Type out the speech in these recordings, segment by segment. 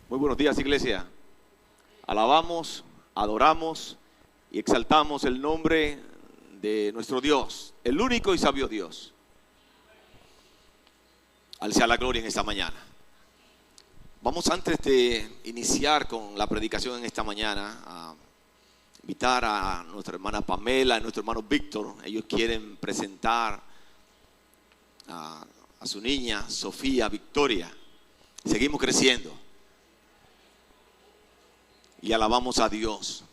Muy buenos días, iglesia. Alabamos, adoramos y exaltamos el nombre de nuestro Dios, el único y sabio Dios. Al sea la gloria en esta mañana. Vamos, antes de iniciar con la predicación en esta mañana, a invitar a nuestra hermana Pamela, a nuestro hermano Víctor. Ellos quieren presentar a su niña Sofía Victoria. Seguimos creciendo y alabamos a Dios.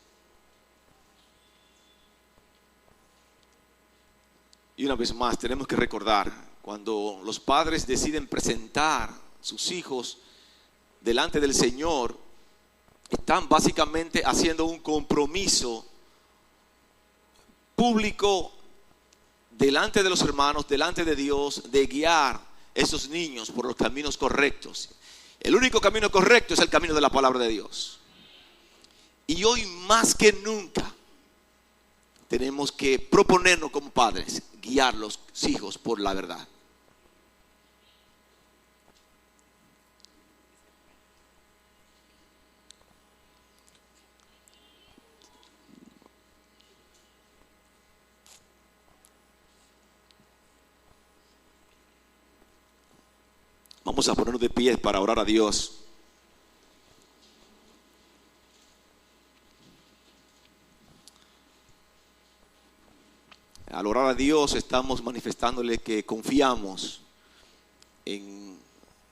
Y una vez más tenemos que recordar, cuando los padres deciden presentar sus hijos delante del Señor, están básicamente haciendo un compromiso público delante de los hermanos, delante de Dios, de guiar esos niños por los caminos correctos. El único camino correcto es el camino de la palabra de Dios. Y hoy más que nunca tenemos que proponernos como padres guiar a los hijos por la verdad. Vamos a ponernos de pie para orar a Dios. Al orar a Dios estamos manifestándole que confiamos en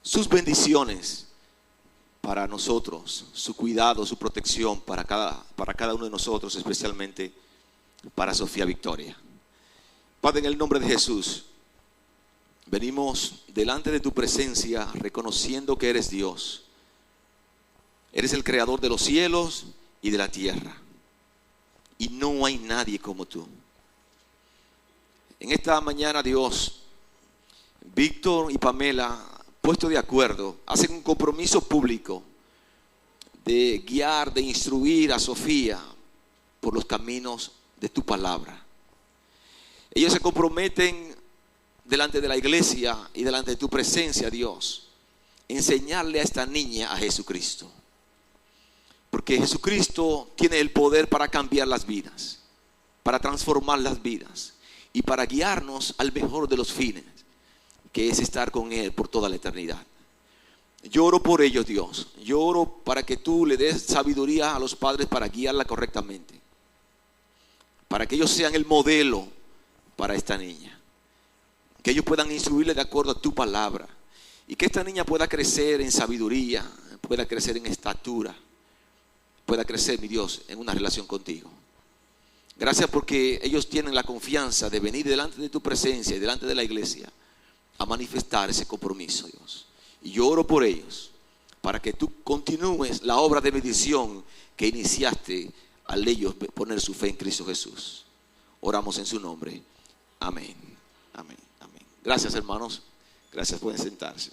sus bendiciones para nosotros, su cuidado, su protección para cada uno de nosotros, especialmente para Sofía Victoria. Padre, en el nombre de Jesús, venimos delante de tu presencia reconociendo que eres Dios. Eres el creador de los cielos y de la tierra. Y no hay nadie como tú. En esta mañana, Dios, Víctor y Pamela, puestos de acuerdo, hacen un compromiso público de guiar, de instruir a Sofía por los caminos de tu palabra. Ellos se comprometen delante de la iglesia y delante de tu presencia, Dios, enseñarle a esta niña a Jesucristo. Porque Jesucristo tiene el poder para cambiar las vidas, para transformar las vidas y para guiarnos al mejor de los fines, que es estar con Él por toda la eternidad. Yo oro por ellos, Dios. Yo oro para que tú le des sabiduría a los padres para guiarla correctamente, para que ellos sean el modelo para esta niña, que ellos puedan instruirle de acuerdo a tu palabra, y que esta niña pueda crecer en sabiduría, pueda crecer en estatura, pueda crecer, mi Dios, en una relación contigo. Gracias porque ellos tienen la confianza de venir delante de tu presencia y delante de la iglesia a manifestar ese compromiso, Dios. Y yo oro por ellos para que tú continúes la obra de bendición que iniciaste al ellos poner su fe en Cristo Jesús. Oramos en su nombre. Amén. Amén. Amén. Gracias, hermanos. Gracias, pueden sentarse.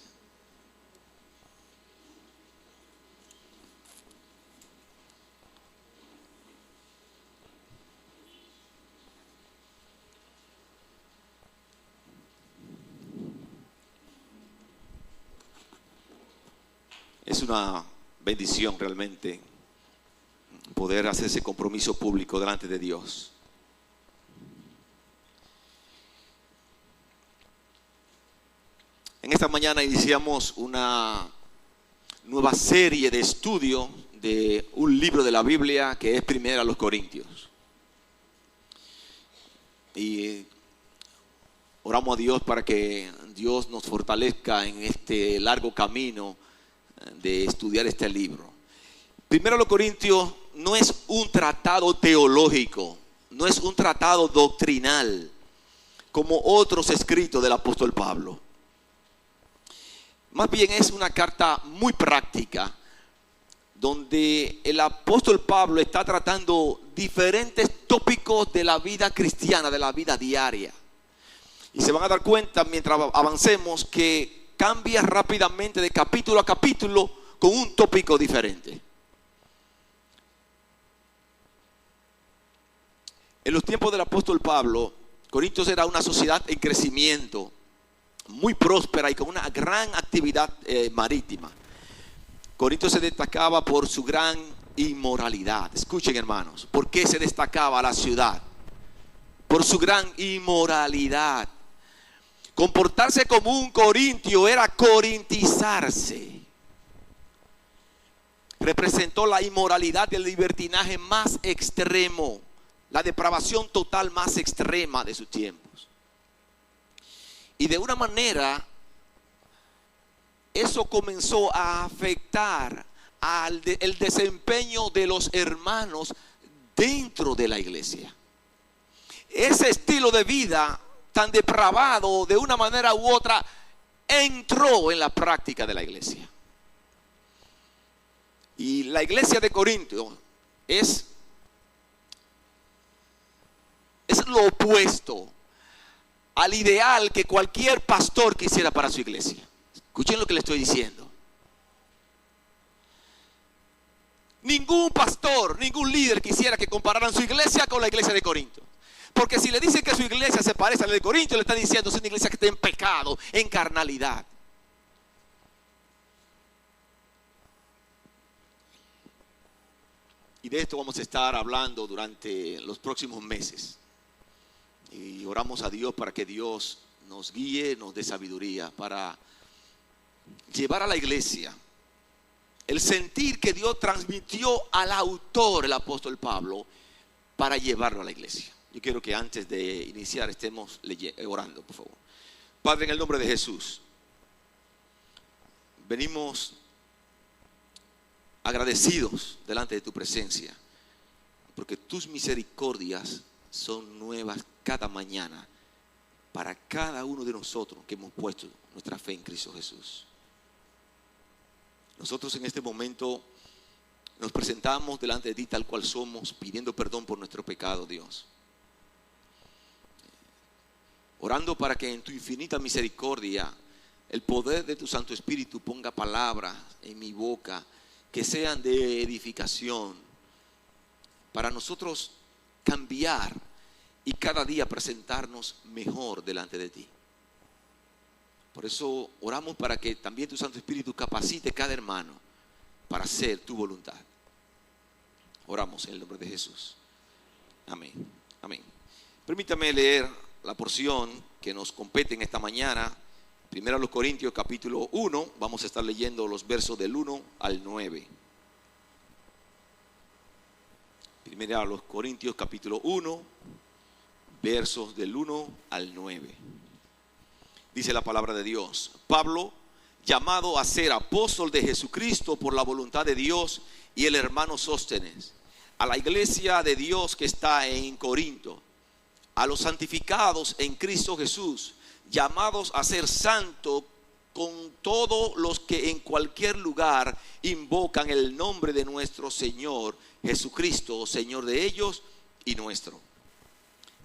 Es una bendición realmente poder hacer ese compromiso público delante de Dios. En esta mañana iniciamos una nueva serie de estudio de un libro de la Biblia que es Primera a los Corintios. Y oramos a Dios para que Dios nos fortalezca en este largo camino de estudiar este libro. Primero a los Corintios no es un tratado teológico, no es un tratado doctrinal como otros escritos del apóstol Pablo. Más bien es una carta muy práctica donde el apóstol Pablo está tratando diferentes tópicos de la vida cristiana, de la vida diaria. Y se van a dar cuenta mientras avancemos que cambia rápidamente de capítulo a capítulo con un tópico diferente. En los tiempos del apóstol Pablo, Corintios era una sociedad en crecimiento, muy próspera y con una gran actividad marítima. Corinto se destacaba por su gran inmoralidad. Escuchen, hermanos, ¿por qué se destacaba la ciudad? Por su gran inmoralidad. Comportarse como un corintio era corintizarse. Representó la inmoralidad y el libertinaje más extremo, la depravación total más extrema de sus tiempos. Y de una manera, eso comenzó a afectar el desempeño de los hermanos dentro de la iglesia. Ese estilo de vida tan depravado, de una manera u otra, entró en la práctica de la iglesia. Y la iglesia de Corinto es lo opuesto al ideal que cualquier pastor quisiera para su iglesia. Escuchen lo que le estoy diciendo. Ningún pastor, ningún líder quisiera que compararan su iglesia con la iglesia de Corinto. Porque si le dicen que su iglesia se parece a la de Corinto, le están diciendo que es una iglesia que está en pecado, en carnalidad. Y de esto vamos a estar hablando durante los próximos meses. Y oramos a Dios para que Dios nos guíe, nos dé sabiduría para llevar a la iglesia el sentir que Dios transmitió al autor, el apóstol Pablo, para llevarlo a la iglesia. Yo quiero que antes de iniciar estemos orando, por favor. Padre, en el nombre de Jesús, venimos agradecidos delante de tu presencia, porque tus misericordias son nuevas cada mañana para cada uno de nosotros que hemos puesto nuestra fe en Cristo Jesús. Nosotros en este momento nos presentamos delante de ti tal cual somos, pidiendo perdón por nuestro pecado, Dios. Orando para que en tu infinita misericordia el poder de tu Santo Espíritu ponga palabras en mi boca que sean de edificación para nosotros cambiar y cada día presentarnos mejor delante de ti. Por eso oramos para que también tu Santo Espíritu capacite cada hermano para hacer tu voluntad. Oramos en el nombre de Jesús. Amén. Amén. Permítame leer la porción que nos compete en esta mañana. Primero a los Corintios capítulo 1. Vamos a estar leyendo los versos del 1 al 9. Primero a los Corintios capítulo 1, versos del 1 al 9. Dice la palabra de Dios: Pablo, llamado a ser apóstol de Jesucristo por la voluntad de Dios, y el hermano Sóstenes, a la iglesia de Dios que está en Corinto, a los santificados en Cristo Jesús, llamados a ser santos con todos los que en cualquier lugar invocan el nombre de nuestro Señor Jesucristo, Señor de ellos y nuestro.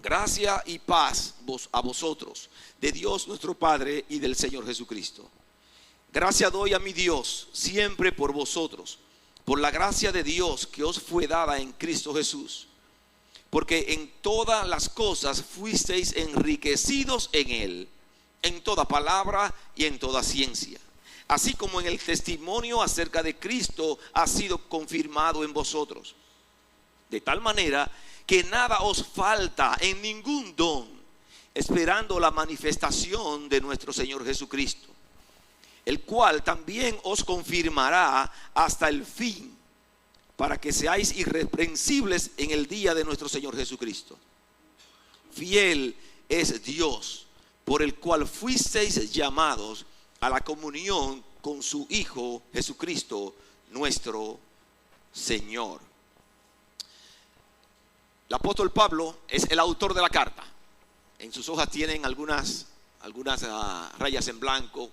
Gracia y paz a vosotros, de Dios nuestro Padre y del Señor Jesucristo. Gracia doy a mi Dios siempre por vosotros, por la gracia de Dios que os fue dada en Cristo Jesús. Porque en todas las cosas fuisteis enriquecidos en Él, en toda palabra y en toda ciencia, así como en el testimonio acerca de Cristo ha sido confirmado en vosotros, de tal manera que nada os falta en ningún don, esperando la manifestación de nuestro Señor Jesucristo, el cual también os confirmará hasta el fin, para que seáis irreprensibles en el día de nuestro Señor Jesucristo. Fiel es Dios, por el cual fuisteis llamados a la comunión con su Hijo Jesucristo, nuestro Señor. El apóstol Pablo es el autor de la carta. En sus hojas tienen algunas rayas en blanco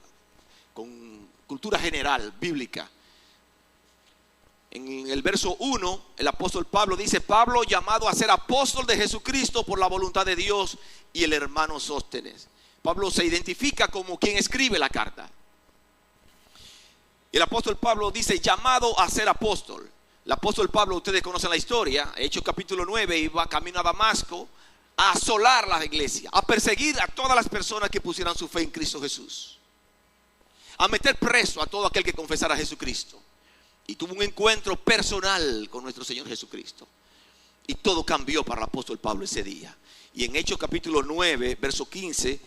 con cultura general bíblica. En el verso 1, el apóstol Pablo dice: Pablo, llamado a ser apóstol de Jesucristo por la voluntad de Dios, y el hermano Sóstenes. Pablo se identifica como quien escribe la carta. El apóstol Pablo dice: llamado a ser apóstol. El apóstol Pablo, ustedes conocen la historia, Hechos capítulo 9, iba camino a Damasco a asolar la iglesia, a perseguir a todas las personas que pusieran su fe en Cristo Jesús, a meter preso a todo aquel que confesara a Jesucristo. y tuvo un encuentro personal con nuestro Señor Jesucristo. Y todo cambió para el apóstol Pablo ese día. Y en Hechos capítulo 9, verso 15,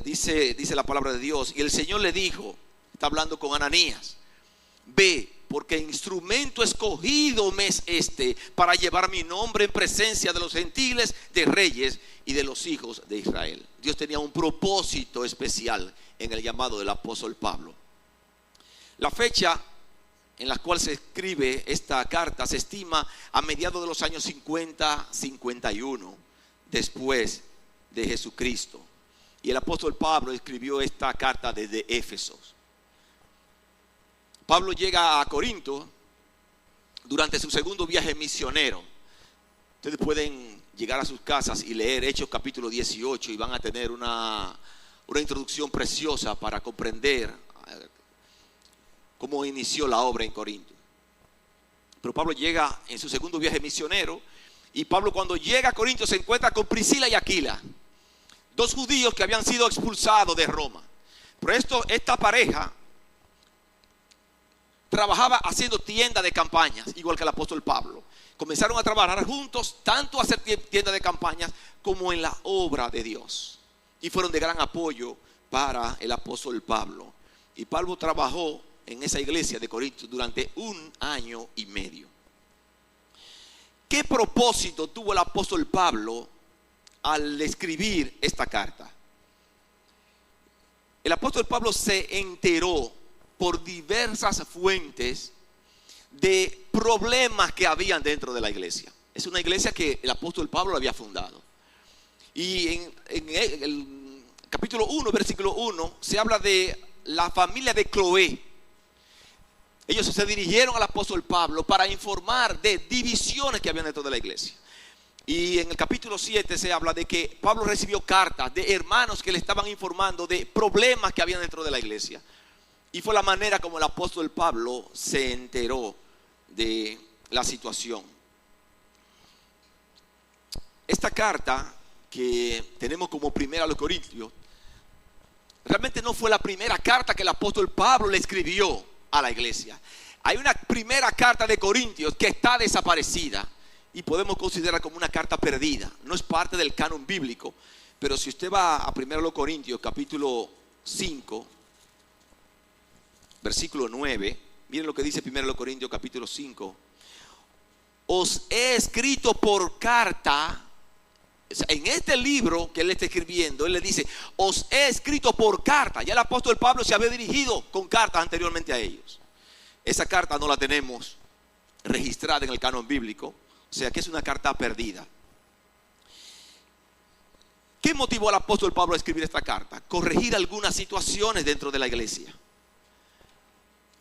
dice la palabra de Dios: y el Señor le dijo, está hablando con Ananías: ve, porque instrumento escogido me es este para llevar mi nombre en presencia de los gentiles, de reyes y de los hijos de Israel. Dios tenía un propósito especial en el llamado del apóstol Pablo. La fecha en la cual se escribe esta carta se estima a mediados de los años 50-51 después de Jesucristo. Y el apóstol Pablo escribió esta carta desde Éfeso. Pablo llega a Corinto durante su segundo viaje misionero. Ustedes pueden llegar a sus casas y leer Hechos capítulo 18 y van a tener una introducción preciosa para comprender cómo inició la obra en Corinto. Pero Pablo llega en su segundo viaje misionero, y Pablo, cuando llega a Corinto, se encuentra con Priscila y Aquila, dos judíos que habían sido expulsados de Roma. Pero esta pareja trabajaba haciendo tienda de campañas, igual que el apóstol Pablo. Comenzaron a trabajar juntos, tanto a hacer tienda de campañas como en la obra de Dios, y fueron de gran apoyo para el apóstol Pablo. Y Pablo trabajó en esa iglesia de Corinto durante 1 año y medio. ¿Qué propósito tuvo el apóstol Pablo al escribir esta carta? El apóstol Pablo se enteró por diversas fuentes de problemas que habían dentro de la iglesia. Es una iglesia que el apóstol Pablo había fundado. Y en el capítulo 1, versículo 1, se habla de la familia de Cloé. Ellos se dirigieron al apóstol Pablo para informar de divisiones que habían dentro de la iglesia. Y en el capítulo 7 se habla de que Pablo recibió cartas de hermanos que le estaban informando de problemas que habían dentro de la iglesia. Y fue la manera como el apóstol Pablo se enteró de la situación. Esta carta que tenemos como primera a los Corintios realmente no fue la primera carta que el apóstol Pablo le escribió a la iglesia. Hay una primera carta de Corintios que está desaparecida y podemos considerar como una carta perdida. No es parte del canon bíblico, pero si usted va a 1 Corintios capítulo 5, versículo 9, miren lo que dice 1 Corintios capítulo 5: os he escrito por carta. En este libro que él está escribiendo, él le dice: os he escrito por carta. Ya el apóstol Pablo se había dirigido con cartas anteriormente a ellos. Esa carta no la tenemos registrada en el canon bíblico, o sea que es una carta perdida. ¿Qué motivó al apóstol Pablo a escribir esta carta? Corregir algunas situaciones dentro de la iglesia.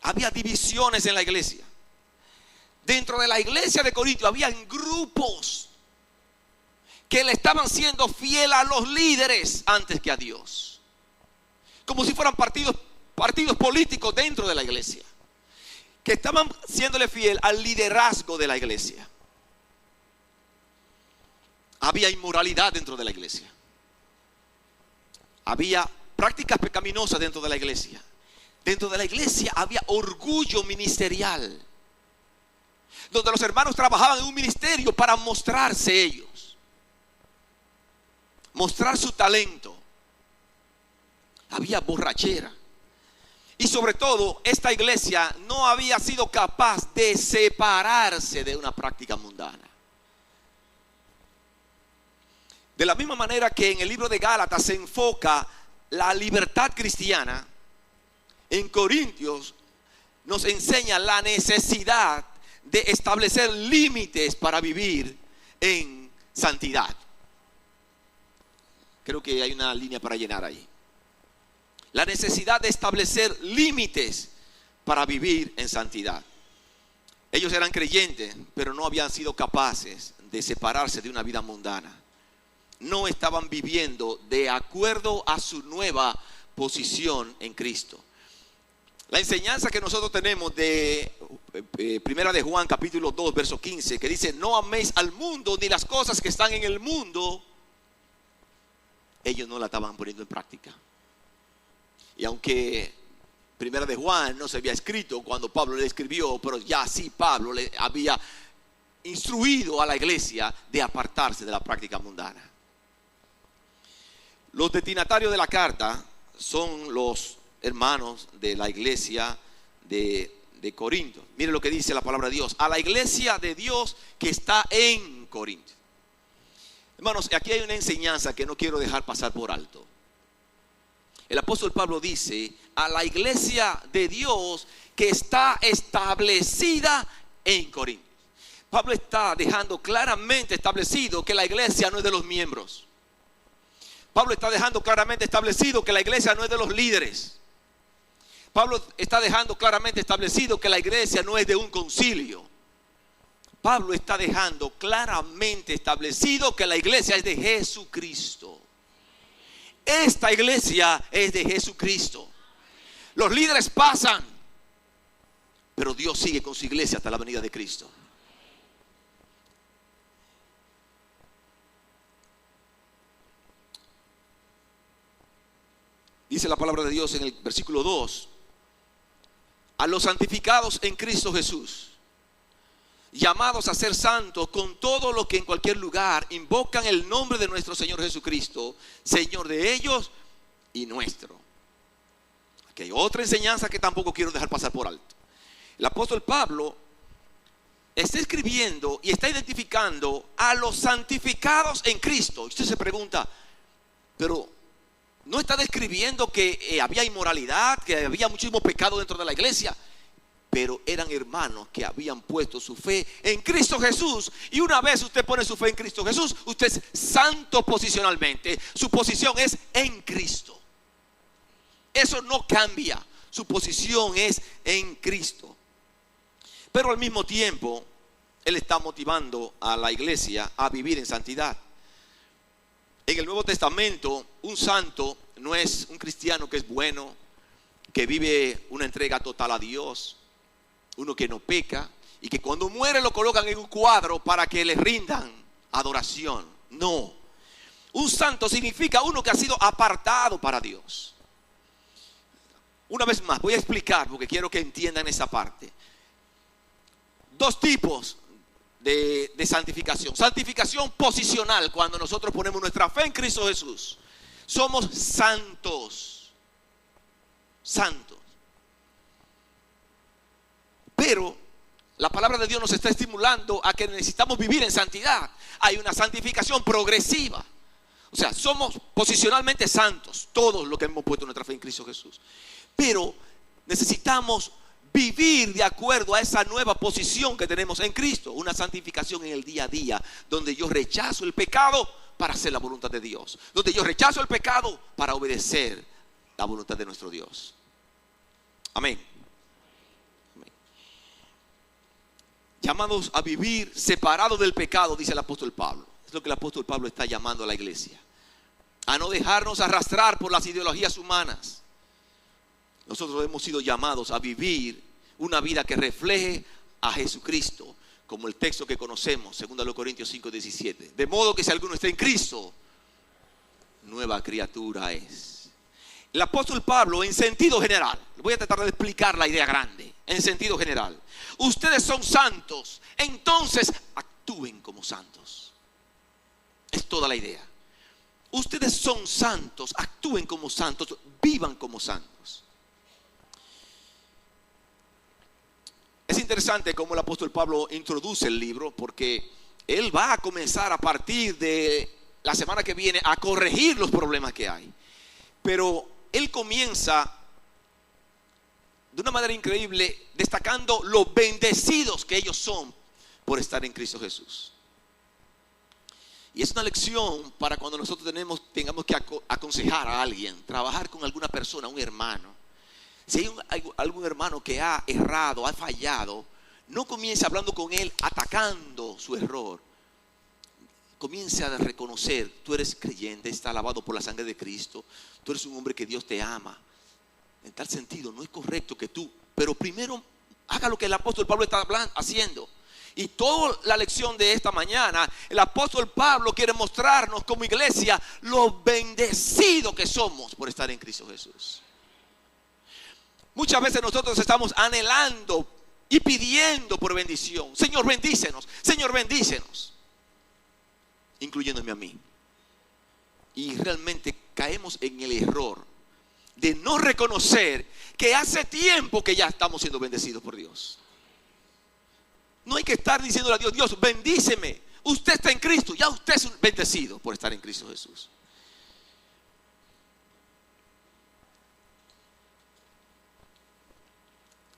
Había divisiones en la iglesia. Dentro de la iglesia de Corinto habían grupos que le estaban siendo fiel a los líderes antes que a Dios, como si fueran partidos políticos dentro de la iglesia, que estaban siéndole fiel al liderazgo de la iglesia. Había inmoralidad dentro de la iglesia, había prácticas pecaminosas dentro de la iglesia. Dentro de la iglesia había orgullo ministerial, donde los hermanos trabajaban en un ministerio para mostrarse ellos, mostrar su talento. Había borrachera. Y sobre todo, esta iglesia no había sido capaz de separarse de una práctica mundana. De la misma manera que en el libro de Gálatas se enfoca la libertad cristiana, en Corintios nos enseña la necesidad de establecer límites para vivir en santidad. Creo que hay una línea para llenar ahí. La necesidad de establecer límites para vivir en santidad. Ellos eran creyentes, pero no habían sido capaces de separarse de una vida mundana. No estaban viviendo de acuerdo a su nueva posición en Cristo. La enseñanza que nosotros tenemos de Primera de Juan capítulo 2 verso 15, que dice: no améis al mundo ni las cosas que están en el mundo. Ellos no la estaban poniendo en práctica. Y aunque Primera de Juan no se había escrito cuando Pablo le escribió, pero ya sí Pablo le había instruido a la iglesia de apartarse de la práctica mundana. Los destinatarios de la carta son los hermanos de la iglesia de Corinto. Mire lo que dice la palabra de Dios: a la iglesia de Dios que está en Corinto. Hermanos, aquí hay una enseñanza que no quiero dejar pasar por alto. El apóstol Pablo dice: a la iglesia de Dios que está establecida en Corinto. Pablo está dejando claramente establecido que la iglesia no es de los miembros. Pablo está dejando claramente establecido que la iglesia no es de los líderes. Pablo está dejando claramente establecido que la iglesia no es de un concilio. Pablo está dejando claramente establecido que la iglesia es de Jesucristo. Esta iglesia es de Jesucristo. Los líderes pasan, pero Dios sigue con su iglesia hasta la venida de Cristo. Dice la palabra de Dios en el versículo 2: a los santificados en Cristo Jesús, llamados a ser santos con todo lo que en cualquier lugar invocan el nombre de nuestro Señor Jesucristo, Señor de ellos y nuestro. Aquí hay otra enseñanza que tampoco quiero dejar pasar por alto. El apóstol Pablo está escribiendo y está identificando a los santificados en Cristo. Y usted se pregunta, pero no está describiendo que había inmoralidad, que había muchísimo pecado dentro de la iglesia. Pero eran hermanos que habían puesto su fe en Cristo Jesús. Y una vez usted pone su fe en Cristo Jesús, usted es santo posicionalmente. Su posición es en Cristo. Eso no cambia. Su posición es en Cristo. Pero al mismo tiempo, Él está motivando a la iglesia a vivir en santidad. En el Nuevo Testamento, un santo no es un cristiano que es bueno, que vive una entrega total a Dios, uno que no peca y que cuando muere lo colocan en un cuadro para que le rindan adoración. No, un santo significa uno que ha sido apartado para Dios. Una vez más voy a explicar porque quiero que entiendan esa parte. Dos tipos de santificación. Santificación posicional, cuando nosotros ponemos nuestra fe en Cristo Jesús. Somos santos. Santos. Pero la palabra de Dios nos está estimulando a que necesitamos vivir en santidad. Hay una santificación progresiva. O sea, somos posicionalmente santos, todos los que hemos puesto nuestra fe en Cristo Jesús. Pero necesitamos vivir de acuerdo a esa nueva posición que tenemos en Cristo. Una santificación en el día a día, donde yo rechazo el pecado para hacer la voluntad de Dios. Donde yo rechazo el pecado para obedecer la voluntad de nuestro Dios. Amén. Amén. Llamados a vivir separados del pecado, dice el apóstol Pablo. Es lo que el apóstol Pablo está llamando a la iglesia. A no dejarnos arrastrar por las ideologías humanas. Nosotros hemos sido llamados a vivir una vida que refleje a Jesucristo, como el texto que conocemos, 2 Corintios 5:17. De modo que si alguno está en Cristo, nueva criatura es. El apóstol Pablo, en sentido general, voy a tratar de explicar la idea grande, en sentido general. Ustedes son santos, entonces actúen como santos. Es toda la idea. Ustedes son santos, actúen como santos, vivan como santos. Es interesante cómo el apóstol Pablo introduce el libro, porque él va a comenzar a partir de la semana que viene a corregir los problemas que hay. Pero él comienza de una manera increíble destacando lo bendecidos que ellos son por estar en Cristo Jesús. Y es una lección para cuando nosotros tengamos que aconsejar a alguien, trabajar con alguna persona, un hermano. Si hay algún hermano que ha errado, ha fallado, no comience hablando con él, atacando su error. Comience a reconocer: tú eres creyente, está lavado por la sangre de Cristo, tú eres un hombre que Dios te ama. En tal sentido, no es correcto que tú, pero primero haga lo que el apóstol Pablo está haciendo. Y toda la lección de esta mañana, el apóstol Pablo quiere mostrarnos como iglesia lo bendecido que somos por estar en Cristo Jesús. Muchas veces nosotros estamos anhelando y pidiendo por bendición. Señor, bendícenos. Señor, bendícenos. Incluyéndome a mí. Y realmente caemos en el error de no reconocer que hace tiempo que ya estamos siendo bendecidos por Dios. No hay que estar diciéndole a Dios, Dios, bendíceme. Usted está en Cristo, ya usted es un bendecido por estar en Cristo Jesús.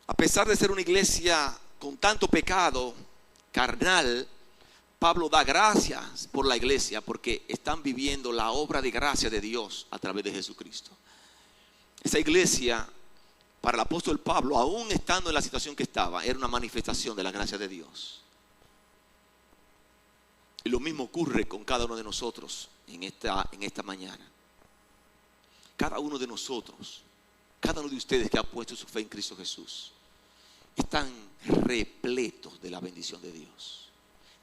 A pesar de ser una iglesia con tanto pecado carnal, Pablo da gracias por la iglesia porque están viviendo la obra de gracia de Dios a través de Jesucristo. Esa iglesia, para el apóstol Pablo, aún estando en la situación que estaba, era una manifestación de la gracia de Dios. Y lo mismo ocurre con cada uno de nosotros en esta mañana. Cada uno de nosotros, cada uno de ustedes que ha puesto su fe en Cristo Jesús, están repletos de la bendición de Dios,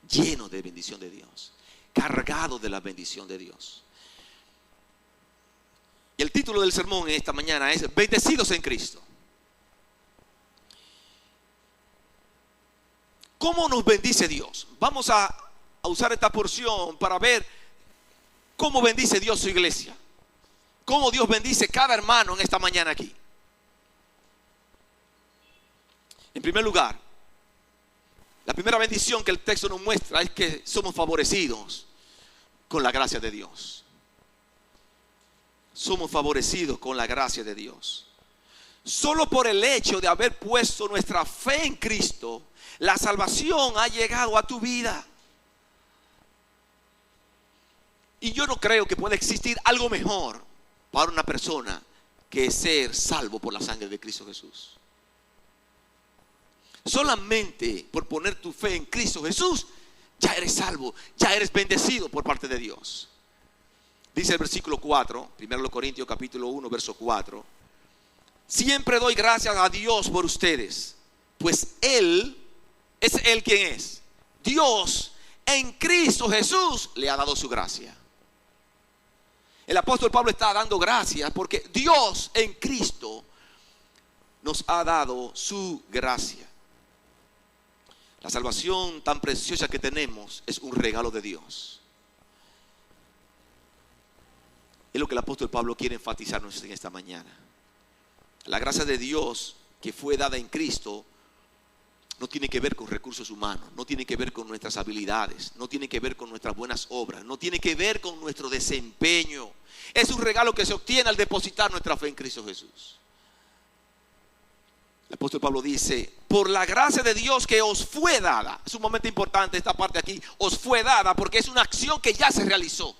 llenos de bendición de Dios, cargados de la bendición de Dios. Y el título del sermón en esta mañana es Bendecidos en Cristo. ¿Cómo nos bendice Dios? Vamos a usar esta porción para ver cómo bendice Dios su iglesia. Cómo Dios bendice cada hermano en esta mañana aquí. En primer lugar, la primera bendición que el texto nos muestra es que somos favorecidos con la gracia de Dios. Somos favorecidos con la gracia de Dios. Solo por el hecho de haber puesto nuestra fe en Cristo, la salvación ha llegado a tu vida. Y yo no creo que pueda existir algo mejor para una persona que ser salvo por la sangre de Cristo Jesús. Solamente por poner tu fe en Cristo Jesús, ya eres salvo, ya eres bendecido por parte de Dios. Dice el versículo 4, 1 Corintios capítulo 1, verso 4. Siempre doy gracias a Dios por ustedes, pues Él es Él quien es. Dios en Cristo Jesús le ha dado su gracia. El apóstol Pablo está dando gracias porque Dios en Cristo nos ha dado su gracia. La salvación tan preciosa que tenemos es un regalo de Dios. Es lo que el apóstol Pablo quiere enfatizarnos en esta mañana. La gracia de Dios que fue dada en Cristo no tiene que ver con recursos humanos, no tiene que ver con nuestras habilidades, no tiene que ver con nuestras buenas obras, no tiene que ver con nuestro desempeño. Es un regalo que se obtiene al depositar nuestra fe en Cristo Jesús. El apóstol Pablo dice, por la gracia de Dios que os fue dada. Es un momento importante esta parte aquí, os fue dada, porque es una acción que ya se realizó,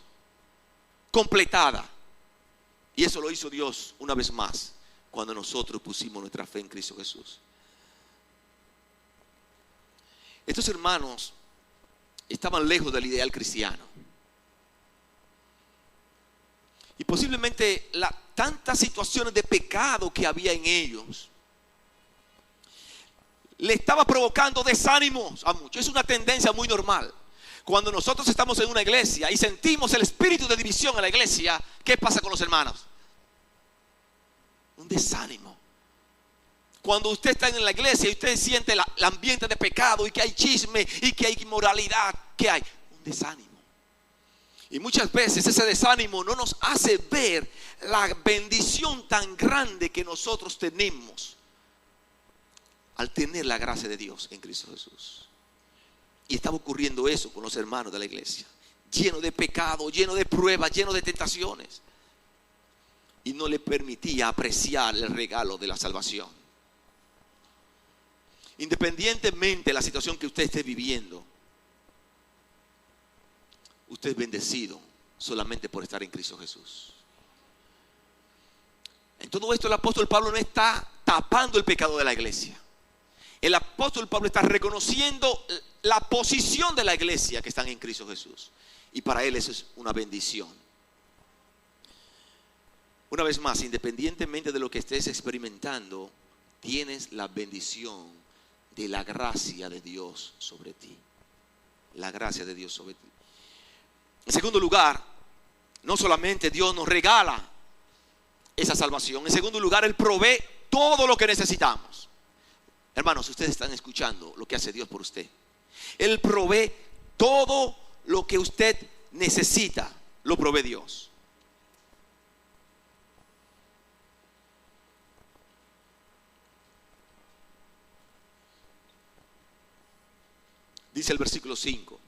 completada. Y eso lo hizo Dios una vez más, cuando nosotros pusimos nuestra fe en Cristo Jesús. Estos hermanos estaban lejos del ideal cristiano. Y posiblemente tantas situaciones de pecado que había en ellos le estaba provocando desánimos a muchos. Es una tendencia muy normal. Cuando nosotros estamos en una iglesia y sentimos el espíritu de división en la iglesia, ¿qué pasa con los hermanos? Un desánimo. Cuando usted está en la iglesia y usted siente el ambiente de pecado y que hay chisme y que hay inmoralidad, ¿qué hay? Un desánimo. Y muchas veces ese desánimo no nos hace ver la bendición tan grande que nosotros tenemos al tener la gracia de Dios en Cristo Jesús. Y estaba ocurriendo eso con los hermanos de la iglesia, lleno de pecado, lleno de pruebas, lleno de tentaciones, y no le permitía apreciar el regalo de la salvación. Independientemente de la situación que usted esté viviendo, usted es bendecido solamente por estar en Cristo Jesús. En todo esto el apóstol Pablo no está tapando el pecado de la iglesia. El apóstol Pablo está reconociendo la posición de la iglesia que están en Cristo Jesús. Y para él eso es una bendición. Una vez más, independientemente de lo que estés experimentando, tienes la bendición de la gracia de Dios sobre ti. La gracia de Dios sobre ti. En segundo lugar, no solamente Dios nos regala esa salvación. En segundo lugar, Él provee todo lo que necesitamos. Hermanos, ustedes están escuchando lo que hace Dios por usted. Él provee todo lo que usted necesita, lo provee Dios. Dice el versículo 5.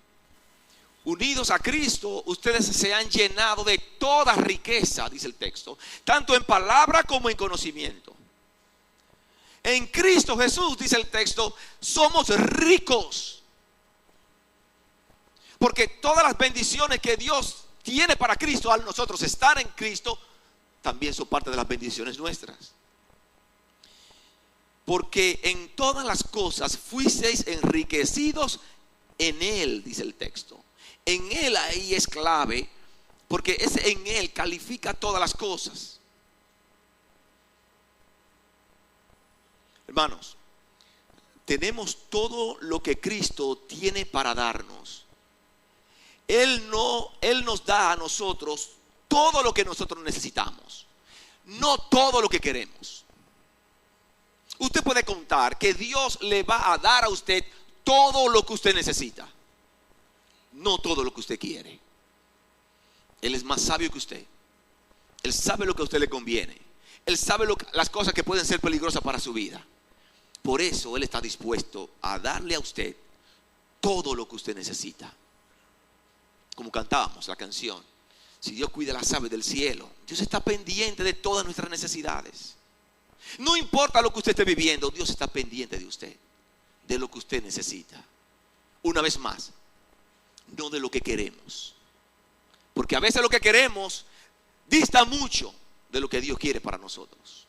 Unidos a Cristo, ustedes se han llenado de toda riqueza, dice el texto, tanto en palabra como en conocimiento. En Cristo Jesús, dice el texto, somos ricos. Porque todas las bendiciones que Dios tiene para Cristo, al nosotros estar en Cristo, también son parte de las bendiciones nuestras. Porque en todas las cosas fuisteis enriquecidos en Él, dice el texto. En Él ahí es clave, porque ese en Él califica todas las cosas. Hermanos, tenemos todo lo que Cristo tiene para darnos. Él nos da a nosotros todo lo que nosotros necesitamos, no todo lo que queremos. Usted puede contar que Dios le va a dar a usted todo lo que usted necesita, no todo lo que usted quiere. Él es más sabio que usted. Él sabe lo que a usted le conviene. Él sabe las cosas que pueden ser peligrosas para su vida. Por eso Él está dispuesto a darle a usted todo lo que usted necesita. Como cantábamos la canción, si Dios cuida las aves del cielo, Dios está pendiente de todas nuestras necesidades. No importa lo que usted esté viviendo, Dios está pendiente de usted, de lo que usted necesita. Una vez más, no de lo que queremos, porque a veces lo que queremos dista mucho de lo que Dios quiere para nosotros.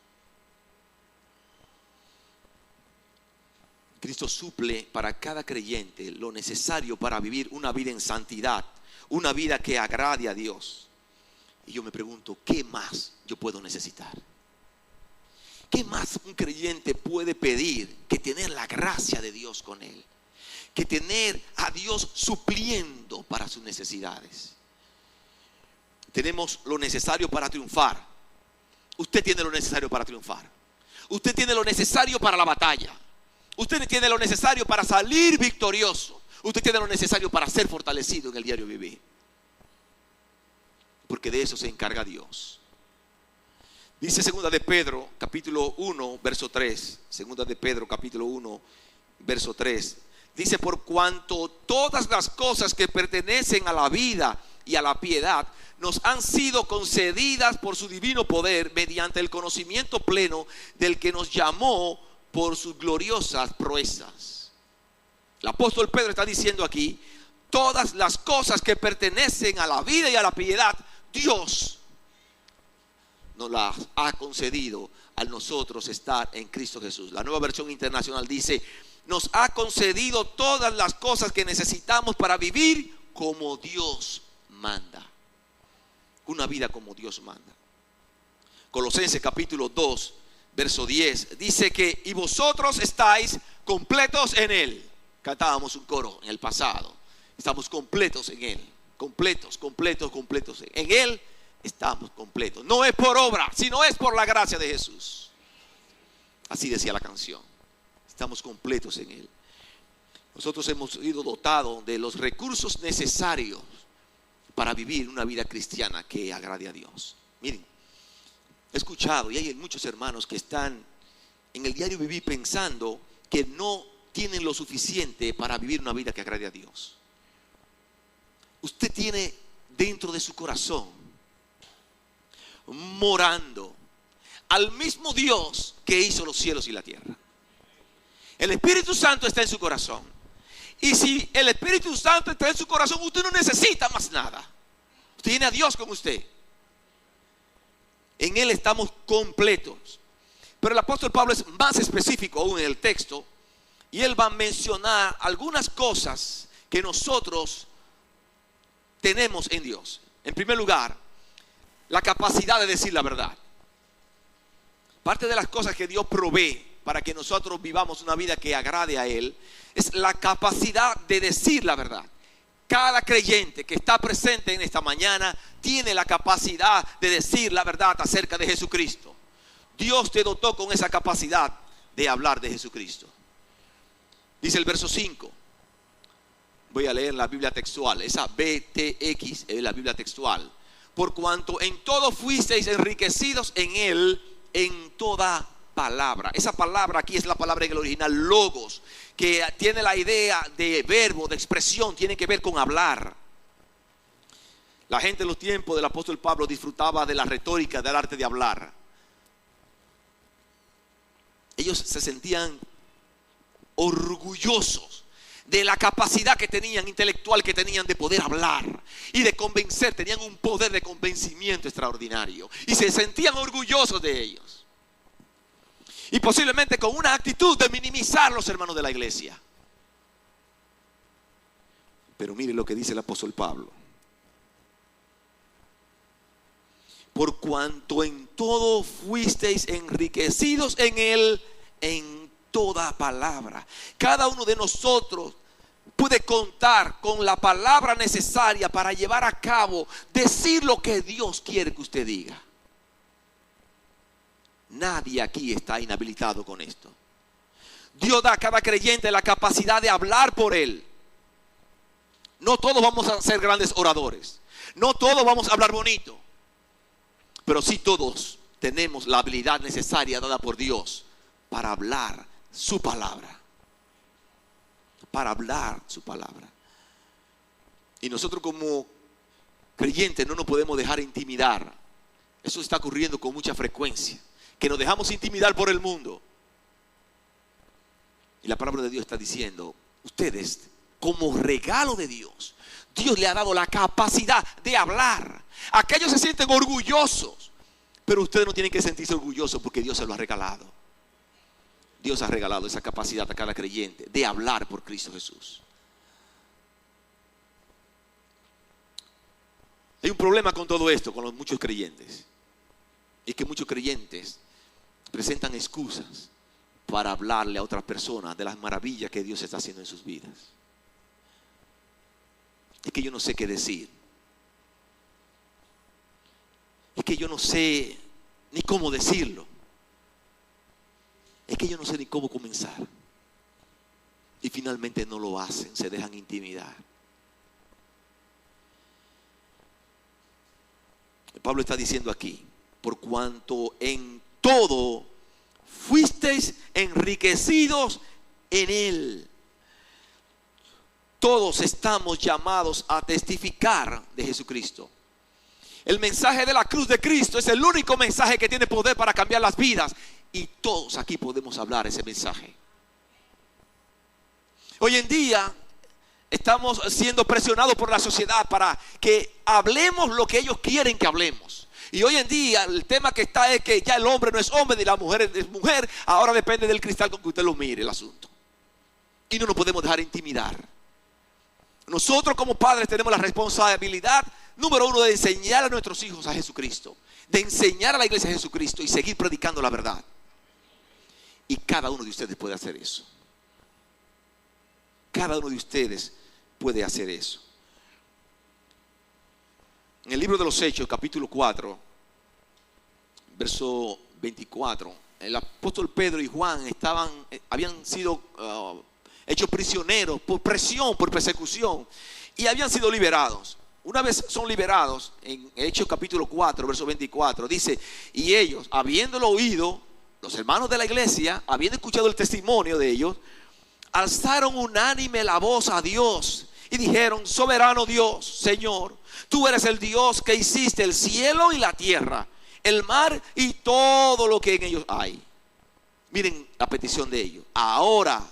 Cristo suple para cada creyente lo necesario para vivir una vida en santidad, una vida que agrade a Dios. Y yo me pregunto, ¿qué más yo puedo necesitar? ¿Qué más un creyente puede pedir que tener la gracia de Dios con él? Que tener a Dios supliendo para sus necesidades. Tenemos lo necesario para triunfar. Usted tiene lo necesario para triunfar. Usted tiene lo necesario para la batalla. Usted tiene lo necesario para salir victorioso. Usted tiene lo necesario para ser fortalecido en el diario vivir. Porque de eso se encarga Dios. Dice 2 de Pedro, capítulo 1, verso 3. 2 de Pedro, capítulo 1, verso 3. Dice, por cuanto todas las cosas que pertenecen a la vida y a la piedad nos han sido concedidas por su divino poder mediante el conocimiento pleno del que nos llamó por sus gloriosas proezas. El apóstol Pedro está diciendo aquí, todas las cosas que pertenecen a la vida y a la piedad, Dios nos las ha concedido a nosotros estar en Cristo Jesús. La Nueva Versión Internacional dice, nos ha concedido todas las cosas que necesitamos para vivir como Dios manda. Una vida como Dios manda. Colosenses capítulo 2, verso 10, dice que y vosotros estáis completos en Él. Cantábamos un coro en el pasado. Estamos completos en Él. Completos. En Él estamos completos. No es por obra, sino es por la gracia de Jesús. Así decía la canción. Estamos completos en Él. Nosotros hemos sido dotados de los recursos necesarios para vivir una vida cristiana que agrade a Dios. Miren, he escuchado y hay muchos hermanos que están en el diario vivir pensando que no tienen lo suficiente para vivir una vida que agrade a Dios. Usted tiene dentro de su corazón, morando, al mismo Dios que hizo los cielos y la tierra. El Espíritu Santo está en su corazón. Y si el Espíritu Santo está en su corazón, usted no necesita más nada. Usted tiene a Dios con usted. En Él estamos completos. Pero el apóstol Pablo es más específico aún en el texto. Y él va a mencionar algunas cosas que nosotros tenemos en Dios. En primer lugar, la capacidad de decir la verdad. Parte de las cosas que Dios provee para que nosotros vivamos una vida que agrade a Él es la capacidad de decir la verdad. Cada creyente que está presente en esta mañana tiene la capacidad de decir la verdad acerca de Jesucristo. Dios te dotó con esa capacidad de hablar de Jesucristo. Dice el verso 5. Voy a leer la Biblia textual. Esa BTX es la Biblia textual. Por cuanto en todo fuisteis enriquecidos en Él, en toda palabra. Esa palabra aquí es la palabra en el original logos, que tiene la idea de verbo, de expresión, tiene que ver con hablar. La gente en los tiempos del apóstol Pablo disfrutaba de la retórica, del arte de hablar. Ellos se sentían orgullosos de la capacidad que tenían, intelectual que tenían, de poder hablar y de convencer. Tenían un poder de convencimiento extraordinario y se sentían orgullosos de ellos. Y posiblemente con una actitud de minimizar a los hermanos de la iglesia. Pero mire lo que dice el apóstol Pablo. Por cuanto en todo fuisteis enriquecidos en Él, en toda palabra. Cada uno de nosotros puede contar con la palabra necesaria para llevar a cabo, decir lo que Dios quiere que usted diga. Nadie aquí está inhabilitado con esto. Dios da a cada creyente la capacidad de hablar por Él. No todos vamos a ser grandes oradores. No todos vamos a hablar bonito. Pero sí todos tenemos la habilidad necesaria dada por Dios para hablar su palabra. Para hablar su palabra. Y nosotros como creyentes no nos podemos dejar intimidar. Eso está ocurriendo con mucha frecuencia. Que nos dejamos intimidar por el mundo. Y la palabra de Dios está diciendo, ustedes como regalo de Dios, Dios le ha dado la capacidad de hablar. Aquellos se sienten orgullosos, pero ustedes no tienen que sentirse orgullosos porque Dios se lo ha regalado. Dios ha regalado esa capacidad a cada creyente de hablar por Cristo Jesús. Hay un problema con todo esto, con los muchos creyentes. Es que muchos creyentes presentan excusas para hablarle a otras personas de las maravillas que Dios está haciendo en sus vidas. Es que yo no sé qué decir. Es que yo no sé ni cómo decirlo. Es que yo no sé ni cómo comenzar. Y finalmente no lo hacen, se dejan intimidar. Pablo está diciendo aquí, por cuanto en todo fuisteis enriquecidos en Él. Todos estamos llamados a testificar de Jesucristo. El mensaje de la cruz de Cristo es el único mensaje que tiene poder para cambiar las vidas. Y todos aquí podemos hablar ese mensaje. Hoy en día estamos siendo presionados por la sociedad para que hablemos lo que ellos quieren que hablemos. Y hoy en día el tema que está es que ya el hombre no es hombre ni la mujer es mujer. Ahora depende del cristal con que usted lo mire el asunto. Y no nos podemos dejar intimidar. Nosotros como padres tenemos la responsabilidad número 1 de enseñar a nuestros hijos a Jesucristo. De enseñar a la iglesia a Jesucristo y seguir predicando la verdad. Y cada uno de ustedes puede hacer eso. Cada uno de ustedes puede hacer eso. En el libro de los Hechos, capítulo 4, verso 24, el apóstol Pedro y Juan habían sido hechos prisioneros por presión, por persecución, y habían sido liberados. Una vez son liberados, en Hechos capítulo 4, verso 24, dice, y ellos, habiéndolo oído, los hermanos de la iglesia, habiendo escuchado el testimonio de ellos, alzaron unánime la voz a Dios y dijeron, soberano Dios, Señor, tú eres el Dios que hiciste el cielo y la tierra, el mar y todo lo que en ellos hay. Miren la petición de ellos. Ahora,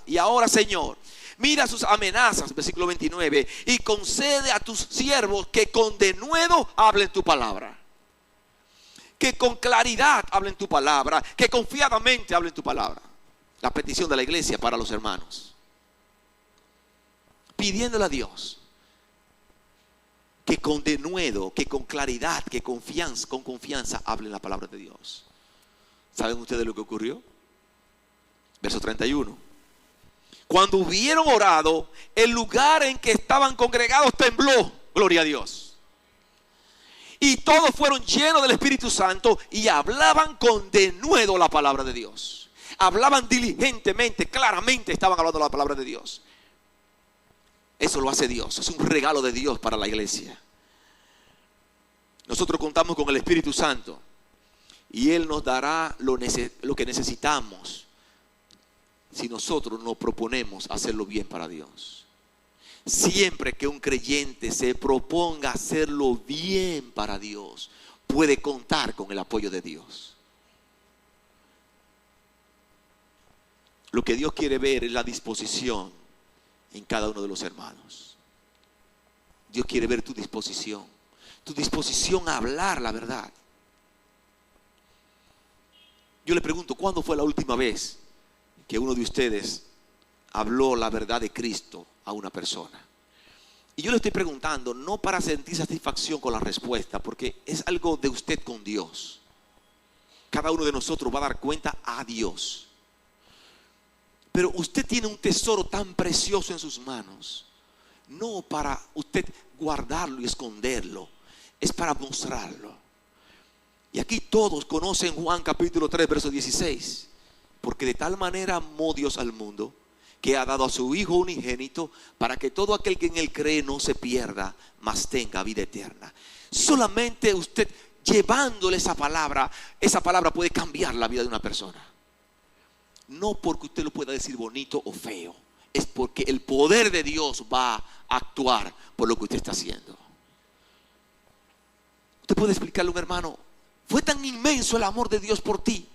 Señor, mira sus amenazas, versículo 29, y concede a tus siervos que con denuedo hablen tu palabra. Que con claridad hablen tu palabra, que confiadamente hablen tu palabra. La petición de la iglesia para los hermanos. Pidiéndole a Dios que con denuedo, que con claridad, que con confianza hablen la palabra de Dios. ¿Saben ustedes lo que ocurrió? Verso 31. Cuando hubieron orado, el lugar en que estaban congregados tembló. Gloria a Dios. Y todos fueron llenos del Espíritu Santo y hablaban con denuedo la palabra de Dios. Hablaban diligentemente, claramente estaban hablando la palabra de Dios. Eso lo hace Dios, es un regalo de Dios para la iglesia. Nosotros contamos con el Espíritu Santo y Él nos dará lo que necesitamos si nosotros nos proponemos hacerlo bien para Dios. Siempre que un creyente se proponga hacerlo bien para Dios, puede contar con el apoyo de Dios. Lo que Dios quiere ver es la disposición en cada uno de los hermanos. Dios quiere ver tu disposición a hablar la verdad. Yo le pregunto, ¿cuándo fue la última vez que uno de ustedes habló la verdad de Cristo a una persona? Y yo le estoy preguntando no para sentir satisfacción con la respuesta, porque es algo de usted con Dios. Cada uno de nosotros va a dar cuenta a Dios. Pero usted tiene un tesoro tan precioso en sus manos, no para usted guardarlo y esconderlo, es para mostrarlo. Y aquí todos conocen Juan capítulo 3 verso 16. Porque de tal manera amó Dios al mundo, que ha dado a su Hijo unigénito, para que todo aquel que en Él cree no se pierda, mas tenga vida eterna. Solamente usted llevándole esa palabra puede cambiar la vida de una persona. No porque usted lo pueda decir bonito o feo, es porque el poder de Dios va a actuar por lo que usted está haciendo. Usted puede explicarle a un hermano, fue tan inmenso el amor de Dios por ti,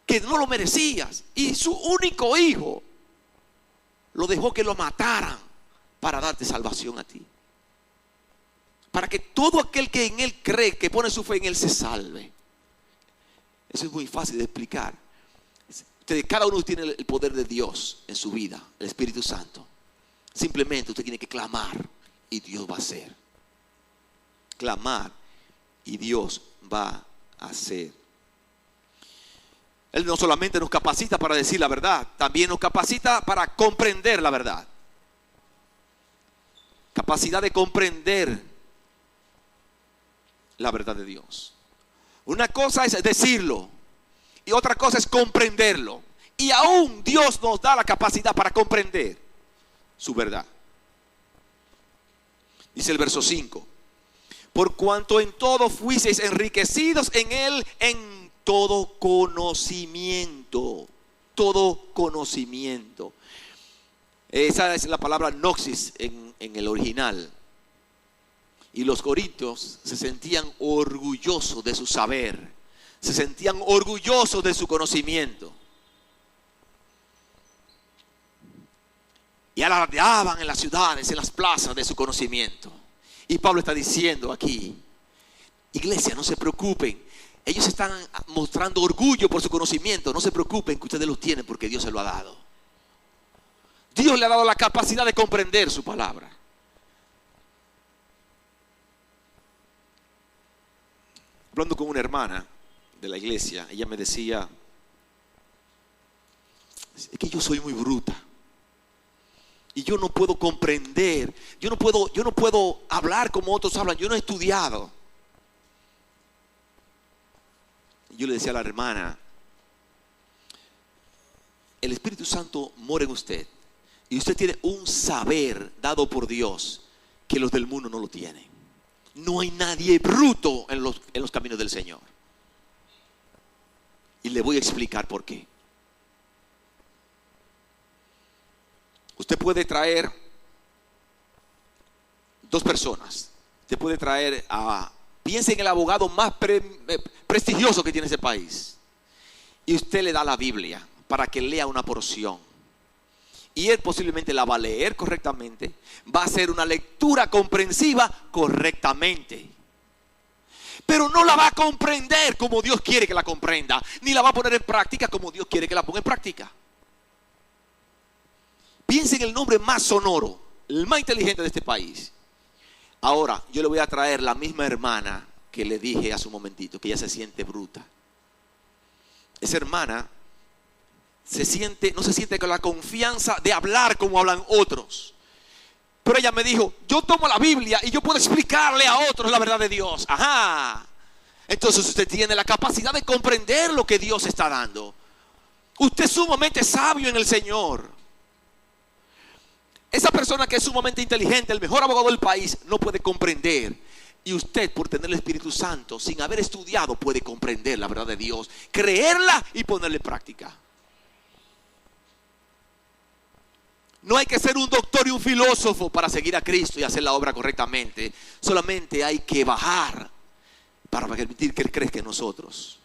que no lo merecías, y su único hijo lo dejó que lo mataran para darte salvación a ti, para que todo aquel que en Él cree, que pone su fe en Él, se salve. Eso es muy fácil de explicar. Cada uno tiene el poder de Dios en su vida, el Espíritu Santo. Simplemente usted tiene que clamar y Dios va a hacer. Clamar y Dios va a hacer. Él no solamente nos capacita para decir la verdad, también nos capacita para comprender la verdad. Capacidad de comprender la verdad de Dios. Una cosa es decirlo y otra cosa es comprenderlo. Y aún Dios nos da la capacidad para comprender su verdad. Dice el verso 5: por cuanto en todo fuisteis enriquecidos en Él, en todo conocimiento. Todo conocimiento. Esa es la palabra noxis en el original. Y los corintios se sentían orgullosos de su saber, se sentían orgullosos de su conocimiento, y alardeaban en las ciudades, en las plazas de su conocimiento. Y Pablo está diciendo aquí: iglesia, no se preocupen, ellos están mostrando orgullo por su conocimiento, no se preocupen que ustedes lo tienen porque Dios se lo ha dado. Dios le ha dado la capacidad de comprender su palabra. Hablando con una hermana de la iglesia, ella me decía: es que yo soy muy bruta y yo no puedo comprender, yo no puedo hablar como otros hablan, yo no he estudiado. Yo le decía a la hermana: el Espíritu Santo mora en usted y usted tiene un saber dado por Dios que los del mundo no lo tienen. No hay nadie bruto en los caminos del Señor. Y le voy a explicar por qué. Usted puede traer dos personas. Usted puede traer piense en el abogado más prestigioso que tiene ese país, y usted le da la Biblia para que lea una porción. Y él posiblemente la va a leer correctamente, va a hacer una lectura comprensiva correctamente, pero no la va a comprender como Dios quiere que la comprenda, ni la va a poner en práctica como Dios quiere que la ponga en práctica. Piensa en el nombre más sonoro, el más inteligente de este país. Ahora yo le voy a traer la misma hermana que le dije hace un momentito, que ella se siente bruta. Esa hermana no se siente con la confianza de hablar como hablan otros, Pero ella me dijo, yo tomo la Biblia y yo puedo explicarle a otros la verdad de Dios. Ajá. Entonces usted tiene la capacidad de comprender lo que Dios está dando. Usted es sumamente sabio en el Señor. Esa persona que es sumamente inteligente, el mejor abogado del país, no puede comprender. Y usted, por tener el Espíritu Santo, sin haber estudiado, puede comprender la verdad de Dios, creerla y ponerla en práctica. No hay que ser un doctor y un filósofo para seguir a Cristo y hacer la obra correctamente. Solamente hay que bajar para permitir que Él crezca en nosotros.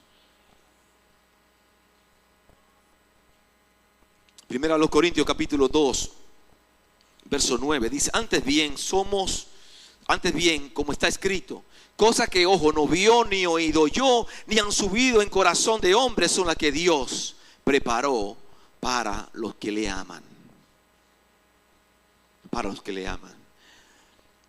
Primero a los Corintios capítulo 2, verso 9, dice, antes bien, como está escrito, cosas que ojo no vio, ni oído yo, ni han subido en corazón de hombres, son las que Dios preparó para los que le aman. Para los que le aman.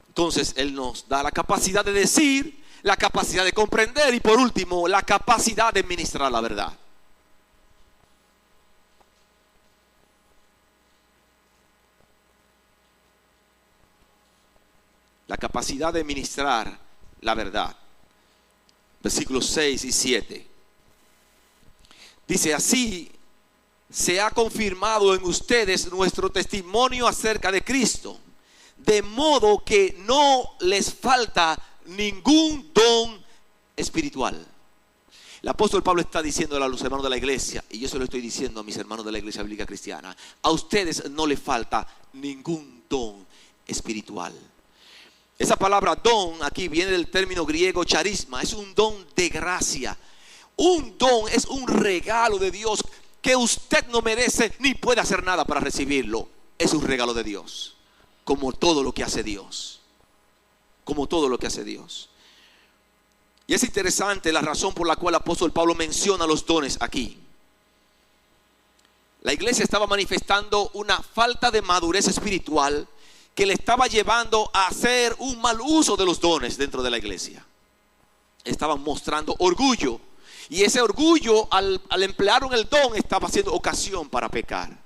Entonces Él nos da la capacidad de decir, la capacidad de comprender y por último la capacidad de ministrar la verdad. La capacidad de ministrar la verdad. Versículos 6 y 7. Dice así, se ha confirmado en ustedes nuestro testimonio acerca de Cristo, de modo que no les falta ningún don espiritual. El apóstol Pablo está diciéndole a los hermanos de la iglesia, y yo se lo estoy diciendo a mis hermanos de la iglesia bíblica cristiana, a ustedes no les falta ningún don espiritual. Esa palabra don aquí viene del término griego charisma, es un don de gracia. Un don es un regalo de Dios que usted no merece ni puede hacer nada para recibirlo. Es un regalo de Dios, como todo lo que hace Dios. Como todo lo que hace Dios. Y es interesante la razón por la cual el apóstol Pablo menciona los dones aquí. La iglesia estaba manifestando una falta de madurez espiritual que le estaba llevando a hacer un mal uso de los dones dentro de la iglesia. Estaban mostrando orgullo. Y ese orgullo, al emplear el don, estaba siendo ocasión para pecar.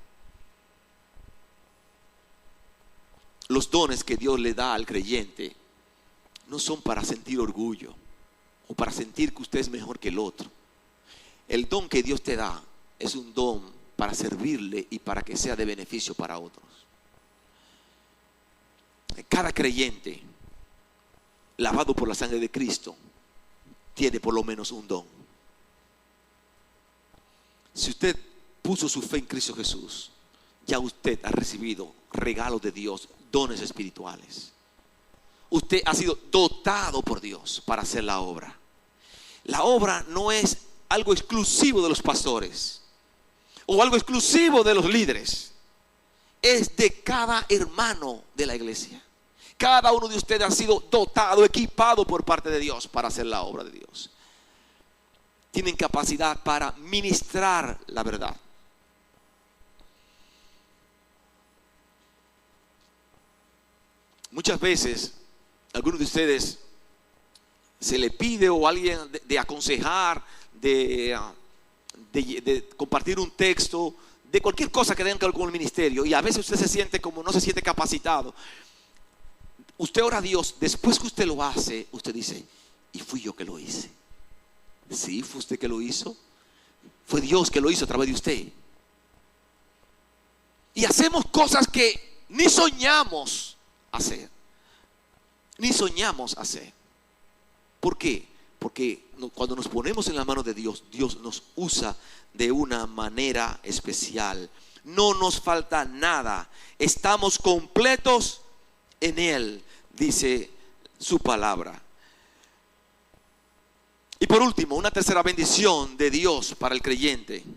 Los dones que Dios le da al creyente no son para sentir orgullo o para sentir que usted es mejor que el otro. El don que Dios te da es un don para servirle y para que sea de beneficio para otros. Cada creyente lavado por la sangre de Cristo tiene por lo menos un don. Si usted puso su fe en Cristo Jesús, ya usted ha recibido regalos de Dios, dones espirituales. Usted ha sido dotado por Dios para hacer la obra. La obra no es algo exclusivo de los pastores o algo exclusivo de los líderes. Es de cada hermano de la iglesia. Cada uno de ustedes ha sido dotado, equipado por parte de Dios para hacer la obra de Dios. Tienen capacidad para ministrar la verdad. Muchas veces, a algunos de ustedes se le pide o alguien de aconsejar, de compartir un texto, de cualquier cosa que tenga que ver con el ministerio, y a veces usted se siente como no se siente capacitado. Usted ora a Dios, después que usted lo hace, usted dice, ¿y fui yo que lo hice? Sí, fue usted que lo hizo. Fue Dios que lo hizo a través de usted. Y hacemos cosas que ni soñamos hacer. Ni soñamos hacer. ¿Por qué? Porque cuando nos ponemos en las manos de Dios, Dios nos usa de una manera especial. No nos falta nada. Estamos completos en Él, dice su palabra. Y por último, una tercera bendición de Dios para el creyente. En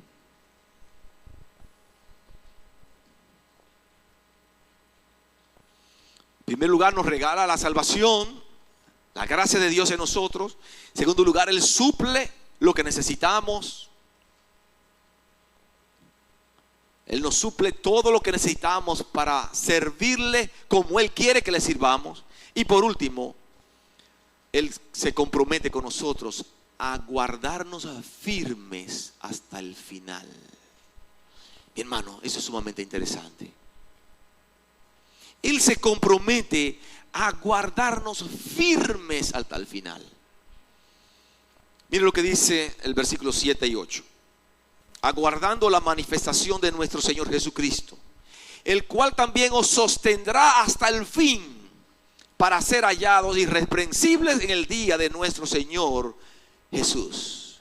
primer lugar, nos regala la salvación, la gracia de Dios en nosotros. En segundo lugar, Él suple lo que necesitamos. Él nos suple todo lo que necesitamos para servirle como Él quiere que le sirvamos. Y por último, Él se compromete con nosotros a guardarnos firmes hasta el final. Mi hermano, eso es sumamente interesante. Él se compromete a guardarnos firmes hasta el final. Mire lo que dice el versículo 7 y 8. Aguardando la manifestación de nuestro Señor Jesucristo, el cual también os sostendrá hasta el fin, para ser hallados irreprensibles en el día de nuestro Señor Jesús.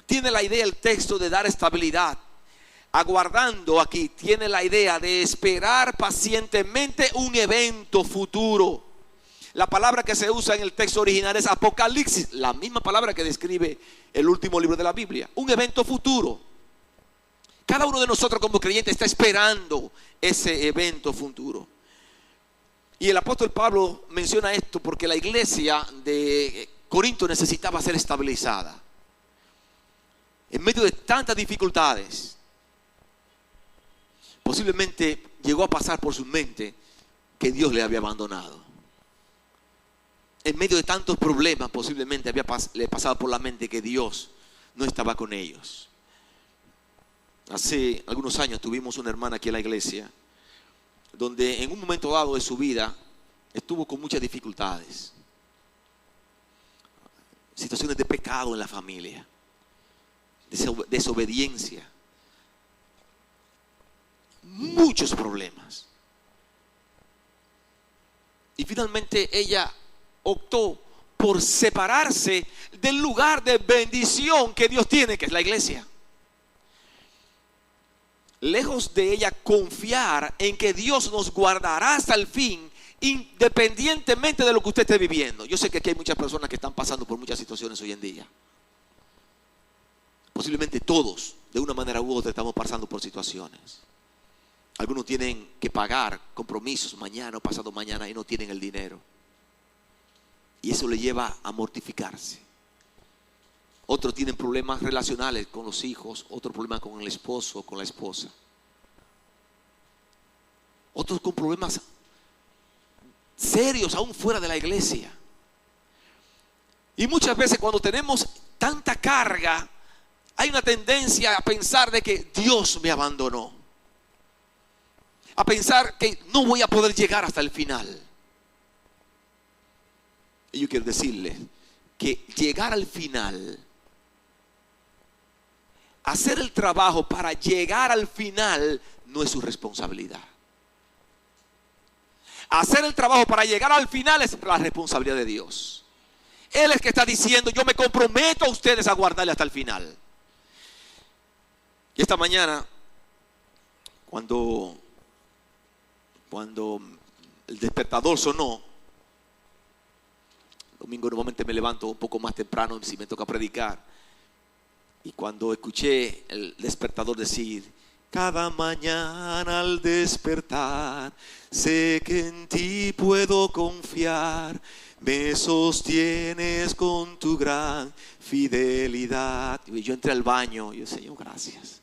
Tiene la idea el texto de dar estabilidad. Aguardando aquí tiene la idea de esperar pacientemente un evento futuro. La palabra que se usa en el texto original es Apocalipsis, la misma palabra que describe el último libro de la Biblia. Un evento futuro. Cada uno de nosotros como creyentes está esperando ese evento futuro. Y el apóstol Pablo menciona esto porque la iglesia de Corinto necesitaba ser estabilizada. En medio de tantas dificultades, posiblemente llegó a pasar por su mente que Dios le había abandonado. En medio de tantos problemas, posiblemente le pasaba por la mente que Dios no estaba con ellos. Hace algunos años tuvimos una hermana aquí en la iglesia, donde en un momento dado de su vida estuvo con muchas dificultades. Situaciones de pecado en la familia, desobediencia, muchos problemas. Y finalmente ella optó por separarse del lugar de bendición que Dios tiene, que es la iglesia. Lejos de ella confiar en que Dios nos guardará hasta el fin, independientemente de lo que usted esté viviendo. Yo sé que aquí hay muchas personas que están pasando por muchas situaciones hoy en día. Posiblemente todos, de una manera u otra, estamos pasando por situaciones. Algunos tienen que pagar compromisos mañana o pasado mañana y no tienen el dinero. Y eso le lleva a mortificarse. Otros tienen problemas relacionales con los hijos, otros problemas con el esposo o con la esposa. Otros con problemas serios aún fuera de la iglesia. Y muchas veces cuando tenemos tanta carga, hay una tendencia a pensar de que Dios me abandonó. A pensar que no voy a poder llegar hasta el final. Y yo quiero decirles que llegar al final, hacer el trabajo para llegar al final, no es su responsabilidad. Hacer el trabajo para llegar al final es la responsabilidad de Dios. Él es que está diciendo: yo me comprometo a ustedes a guardarle hasta el final. Y esta mañana, cuando el despertador sonó, domingo normalmente me levanto un poco más temprano si me toca predicar. Y cuando escuché el despertador decir: cada mañana al despertar, sé que en ti puedo confiar, me sostienes con tu gran fidelidad. Y yo entré al baño y yo: Señor, gracias.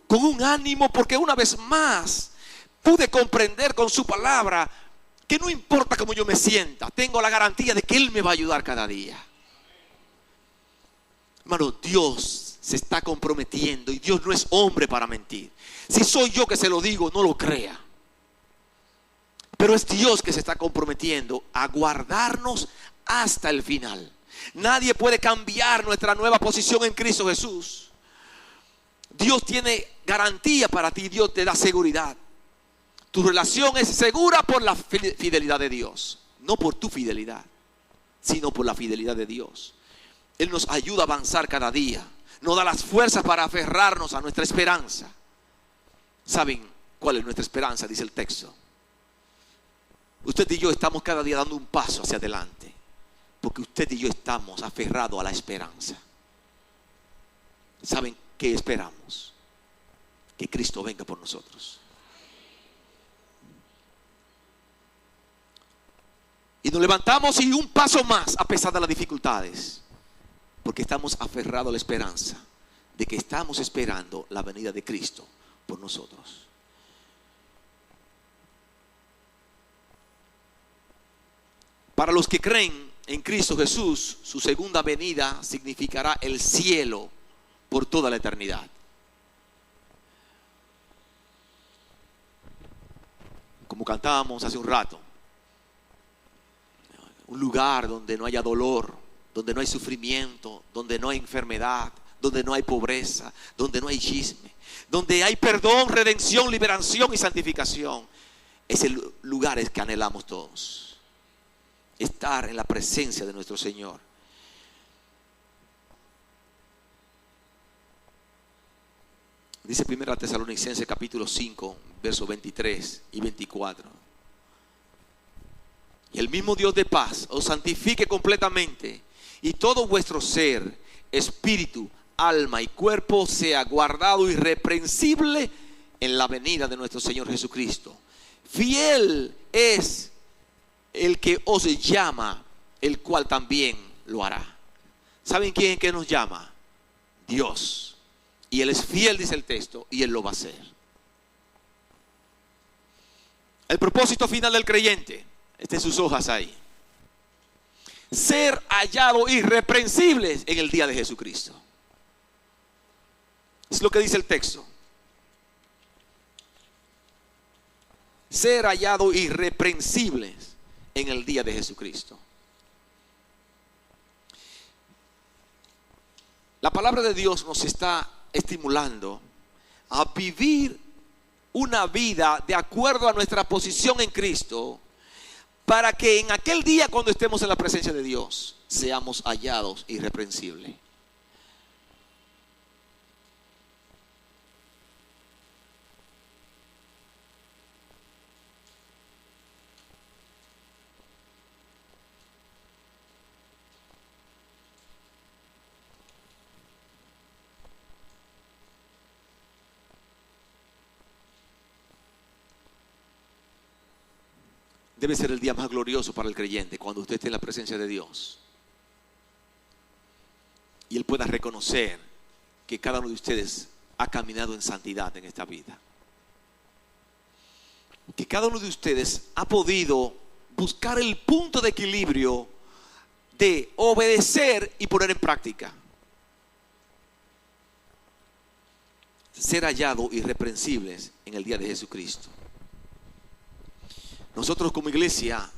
Con un ánimo, porque una vez más pude comprender con su palabra que no importa cómo yo me sienta, tengo la garantía de que Él me va a ayudar cada día. Hermano, Dios se está comprometiendo y Dios no es hombre para mentir. Si soy yo que se lo digo, no lo crea. Pero es Dios que se está comprometiendo a guardarnos hasta el final. Nadie puede cambiar nuestra nueva posición en Cristo Jesús. Dios tiene garantía para ti, Dios te da seguridad. Tu relación es segura por la fidelidad de Dios, no por tu fidelidad, sino por la fidelidad de Dios. Él nos ayuda a avanzar cada día, nos da las fuerzas para aferrarnos a nuestra esperanza. ¿Saben cuál es nuestra esperanza? Dice el texto. Usted y yo estamos cada día dando un paso hacia adelante, porque usted y yo estamos aferrados a la esperanza. ¿Saben qué esperamos? Que Cristo venga por nosotros. Y nos levantamos y un paso más a pesar de las dificultades, porque estamos aferrados a la esperanza de que estamos esperando la venida de Cristo por nosotros. Para los que creen en Cristo Jesús, su segunda venida significará el cielo por toda la eternidad. como cantábamos hace un rato, un lugar donde no haya dolor, donde no hay sufrimiento, donde no hay enfermedad, donde no hay pobreza, donde no hay chisme, donde hay perdón, redención, liberación y santificación. Ese lugar es que anhelamos todos, estar en la presencia de nuestro Señor. Dice 1 Tesalonicenses capítulo 5, versos 23 y 24. Y el mismo Dios de paz os santifique completamente, y todo vuestro ser, espíritu, alma y cuerpo sea guardado irreprensible en la venida de nuestro Señor Jesucristo. Fiel es el que os llama, el cual también lo hará. ¿Saben quién es que nos llama? Dios. Y Él es fiel, dice el texto, y Él lo va a hacer. El propósito final del creyente, en sus hojas ahí: ser hallado irreprensibles en el día de Jesucristo. Es lo que dice el texto. Ser hallado irreprensibles en el día de Jesucristo. La palabra de Dios nos está estimulando a vivir una vida de acuerdo a nuestra posición en Cristo, para que en aquel día, cuando estemos en la presencia de Dios, seamos hallados irreprensibles. Debe ser el día más glorioso para el creyente, cuando usted esté en la presencia de Dios y Él pueda reconocer que cada uno de ustedes ha caminado en santidad en esta vida, que cada uno de ustedes ha podido buscar el punto de equilibrio de obedecer y poner en práctica. Ser hallados irreprensibles en el día de Jesucristo. Nosotros como iglesia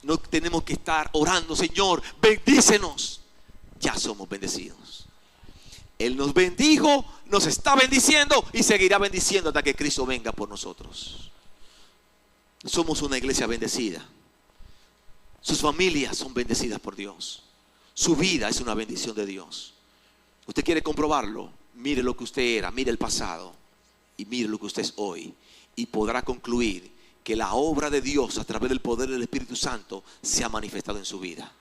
no tenemos que estar orando: Señor, bendícenos. Ya somos bendecidos. Él nos bendijo, nos está bendiciendo y seguirá bendiciendo hasta que Cristo venga por nosotros. Somos una iglesia bendecida. Sus familias son bendecidas por Dios. Su vida es una bendición de Dios. ¿Usted quiere comprobarlo? Mire lo que usted era, mire el pasado y mire lo que usted es hoy, y podrá concluir que la obra de Dios a través del poder del Espíritu Santo se ha manifestado en su vida.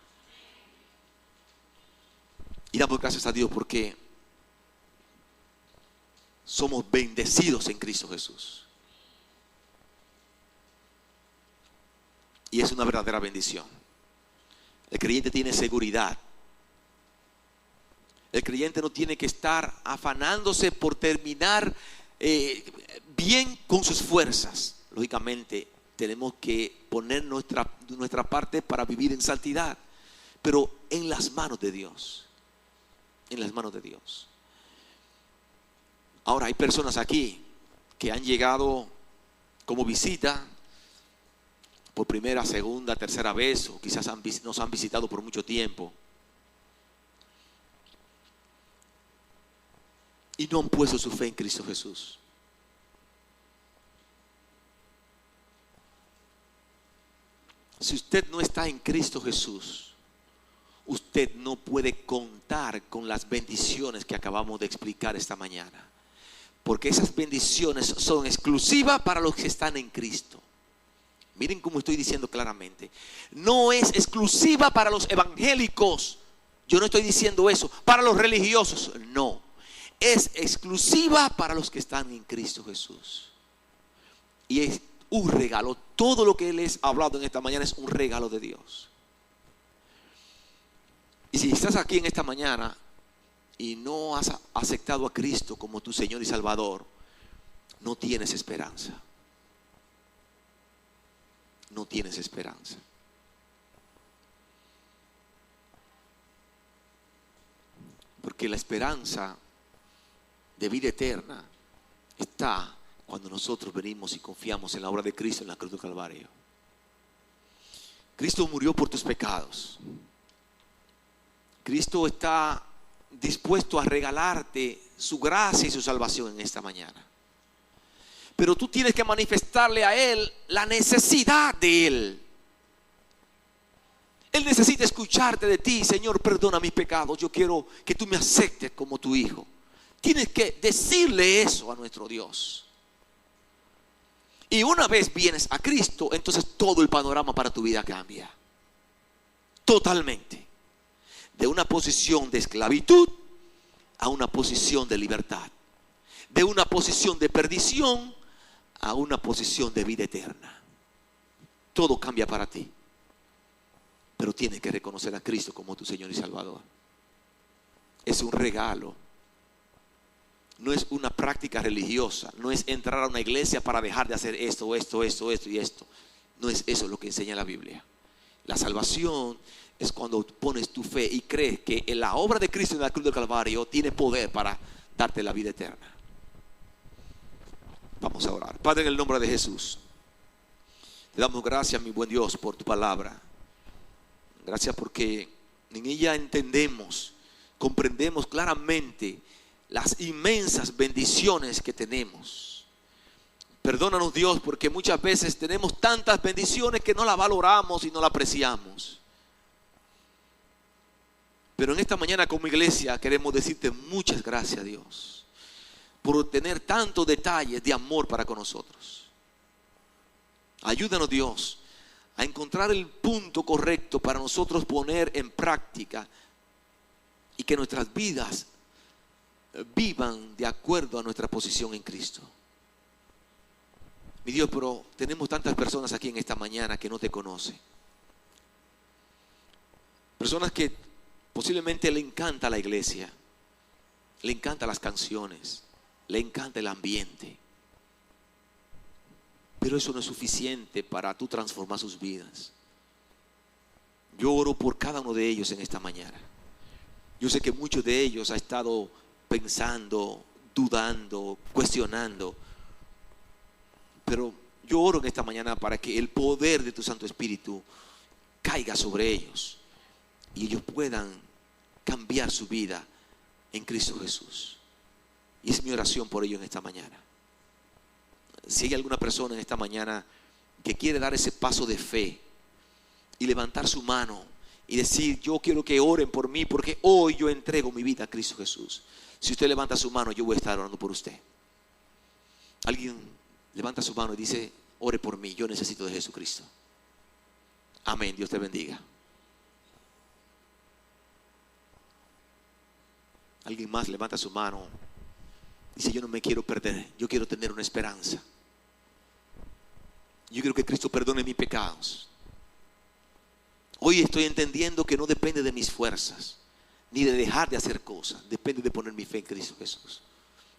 Y damos gracias a Dios porque somos bendecidos en Cristo Jesús. Y es una verdadera bendición. El creyente tiene seguridad. El creyente no tiene que estar afanándose por terminar bien con sus fuerzas. Lógicamente tenemos que poner nuestra parte para vivir en santidad, pero en las manos de Dios. En las manos de Dios. Ahora hay personas aquí que han llegado como visita por primera, segunda, tercera vez, o quizás nos han visitado por mucho tiempo y no han puesto su fe en Cristo Jesús. Si usted no está en Cristo Jesús, usted no puede contar con las bendiciones que acabamos de explicar esta mañana, porque esas bendiciones son exclusivas para los que están en Cristo. Miren cómo estoy diciendo claramente: no es exclusiva para los evangélicos. Yo no estoy diciendo eso para los religiosos, no. Es exclusiva para los que están en Cristo Jesús. Y es un regalo. Todo lo que Él les ha hablado en esta mañana es un regalo de Dios. Y si estás aquí en esta mañana y no has aceptado a Cristo como tu Señor y Salvador, no tienes esperanza. No tienes esperanza. Porque la esperanza de vida eterna está cuando nosotros venimos y confiamos en la obra de Cristo en la cruz del Calvario. Cristo murió por tus pecados. Cristo está dispuesto a regalarte su gracia y su salvación en esta mañana. Pero tú tienes que manifestarle a Él la necesidad de Él. Él necesita escucharte de ti. Señor, perdona mis pecados. Yo quiero que tú me aceptes como tu hijo. Tienes que decirle eso a nuestro Dios. Y una vez vienes a Cristo, entonces todo el panorama para tu vida cambia. Totalmente. De una posición de esclavitud a una posición de libertad. De una posición de perdición a una posición de vida eterna. Todo cambia para ti. Pero tienes que reconocer a Cristo como tu Señor y Salvador. Es un regalo. No es una práctica religiosa. No es entrar a una iglesia para dejar de hacer esto y esto. No es eso lo que enseña la Biblia. La salvación es cuando pones tu fe y crees que la obra de Cristo en la cruz del Calvario tiene poder para darte la vida eterna. Vamos a orar. Padre, en el nombre de Jesús, te damos gracias, mi buen Dios, por tu palabra. Gracias porque en ella entendemos, comprendemos claramente las inmensas bendiciones que tenemos. Perdónanos, Dios, porque muchas veces tenemos tantas bendiciones que no las valoramos y no las apreciamos. Pero en esta mañana como iglesia queremos decirte muchas gracias, Dios, por tener tantos detalles de amor para con nosotros. Ayúdanos, Dios, a encontrar el punto correcto para nosotros poner en práctica y que nuestras vidas vivan de acuerdo a nuestra posición en Cristo. Mi Dios, pero tenemos tantas personas aquí en esta mañana que no te conocen. Personas que posiblemente le encanta la iglesia, le encantan las canciones, le encanta el ambiente. Pero eso no es suficiente para tú transformar sus vidas. Yo oro por cada uno de ellos en esta mañana. Yo sé que muchos de ellos han estado pensando, dudando, cuestionando. Pero yo oro en esta mañana para que el poder de tu Santo Espíritu caiga sobre ellos y ellos puedan cambiar su vida en Cristo Jesús. Y es mi oración por ellos en esta mañana. Si hay alguna persona en esta mañana que quiere dar ese paso de fe y levantar su mano y decir: yo quiero que oren por mí porque hoy yo entrego mi vida a Cristo Jesús. Si usted levanta su mano, yo voy a estar orando por usted. Alguien levanta su mano y dice: ore por mí, yo necesito de Jesucristo. Amén, Dios te bendiga. Alguien más levanta su mano, dice: yo no me quiero perder, yo quiero tener una esperanza. Yo quiero que Cristo perdone mis pecados. Hoy estoy entendiendo que no depende de mis fuerzas, ni de dejar de hacer cosas. Depende de poner mi fe en Cristo Jesús.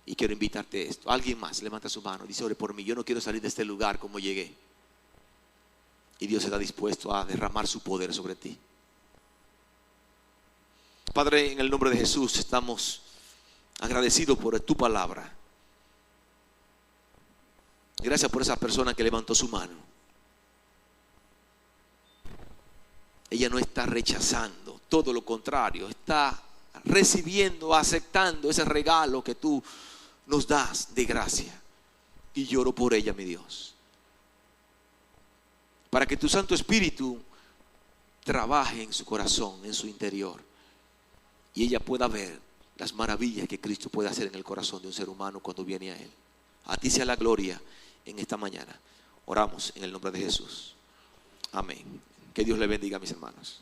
Y quiero invitarte a esto. Alguien más levanta su mano, dice: ore por mí, yo no quiero salir de este lugar como llegué. Y Dios está dispuesto a derramar su poder sobre ti. Padre, en el nombre de Jesús estamos agradecidos por tu palabra. Gracias por esa persona que levantó su mano. Ella no está rechazando, todo lo contrario, está recibiendo, aceptando ese regalo que tú nos das de gracia. Y lloro por ella, mi Dios, para que tu Santo Espíritu trabaje en su corazón, en su interior, y ella pueda ver las maravillas que Cristo puede hacer en el corazón de un ser humano cuando viene a Él. A ti sea la gloria en esta mañana. Oramos en el nombre de Jesús. Amén. Que Dios le bendiga, mis hermanos.